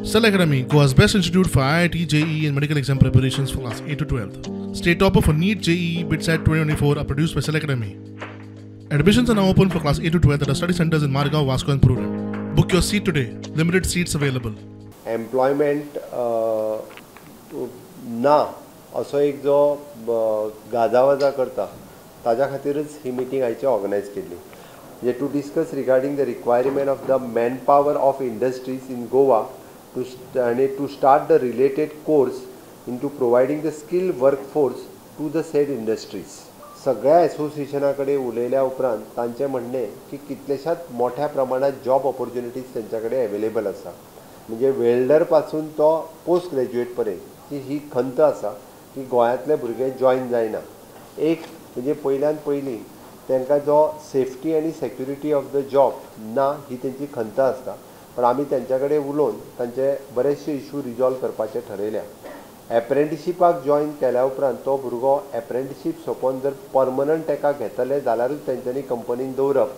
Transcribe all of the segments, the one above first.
Cell Academy, Goa's best institute for IIT, JEE and medical exam preparations for class 8 to 12th. State topper for NEET, JEE, BITSAT 2024 are produced by Cell Academy. Admissions are now open for class 8 to 12th at our study centers in Margao, Vasco and Purun. Book your seat today. Limited seats available. Employment ना असो एक जो गाजावाजा करता ताज्या खातीरच ही meeting आयची organise केल्ली म्हणजे to discuss regarding the requirement of the man power of industries in Goa to start the related course in to providing the skill workforce to the said industries. सगळ्या एसोसिएशना कडेन उलयल्या उपरांत तांचें म्हणणें की कितलेशाच मोठ्या प्रमाणात जॉब ऑपॉर्च्युनिटीज तेंच्या कडेन अवेलेबल आसा. म्हणजे वेल्डर पासून तो पोस्ट ग्रॅज्युएट पर्यंत ही खंत आसा की गोंयांतले भुरगे जॉइन जायना. एक म्हणजे पयल्यान पयलीं तांकां जो सेफ्टी आनी सेक्युरिटी ऑफ द जॉब ना ही तेंची खंत आसता. पण आमी तेंच्या कडेन उलोवन तांचे बरेचशे इशू रिजॉल्व करपाचें ठरयल्या. एप्रेंटिशिपाक जॉइन केल्या उपरांत तो भुरगो एप्रेंटिशीप सोंपोवन जर परमनंट ताका घेतले जाल्यारूच तेंच्यांनी कंपनीन दवरप,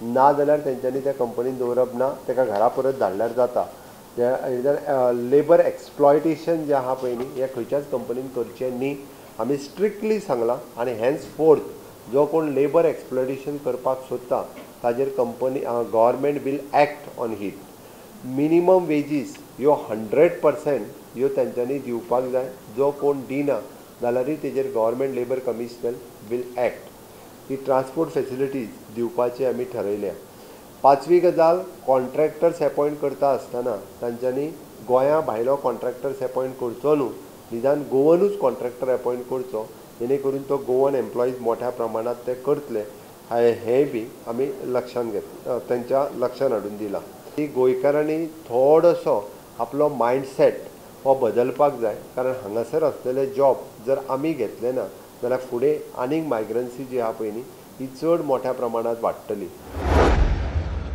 ना जाल्यार तेंच्यांनी त्या कंपनीन दवरप ना, ताका घरा परत धाडल्यार जाता. लेबर एक्सप्लॉयटेशन जे आहा पळय न्ही हें खंयच्याच कंपनीन करचें न्ही आमी स्ट्रिक्टली सांगलां. आनी हेन्स फोर्थ जो कोण लेबर एक्सप्लॉयटेशन करपाक सोदता ताजेर company government will act on it. Minimum wages ह्यो 100% ह्यो तेंच्यांनी दिवपाक जाय. जो कोण दिना जाल्यारूय तेजेर government labour commissioner will act. ही ट्रान्सपोर्ट फेसिलिटीज दिवपाची आमी ठरयल्या. पांचवी गजाल, कॉन्ट्रॅक्टर्स अपॉयंट करता आसतना तांच्यांनी गोंया भायलो कॉन्ट्रॅक्टर्स अपॉयंट करचो न्हू, निदान गोवनूच कॉन्ट्रॅक्टर अपॉयंट करचो, जेणे करून तो गोवन एम्प्लॉईज मोठ्या प्रमाणात ते करतले हें बी आमी लक्षांत घेतलें, तेंच्या लक्षांत हाडून दिलां. की गोंयकारांनी थोडोसो आपलो मायंडसेट हो बदलपाक जाय. कारण हांगासर आसलेले जॉब जर आमी घेतले ना जाल्यार फुडें आनीक मायग्रन्सी जी आहा पळय न्ही ही चड मोठ्या प्रमाणात वाडटली.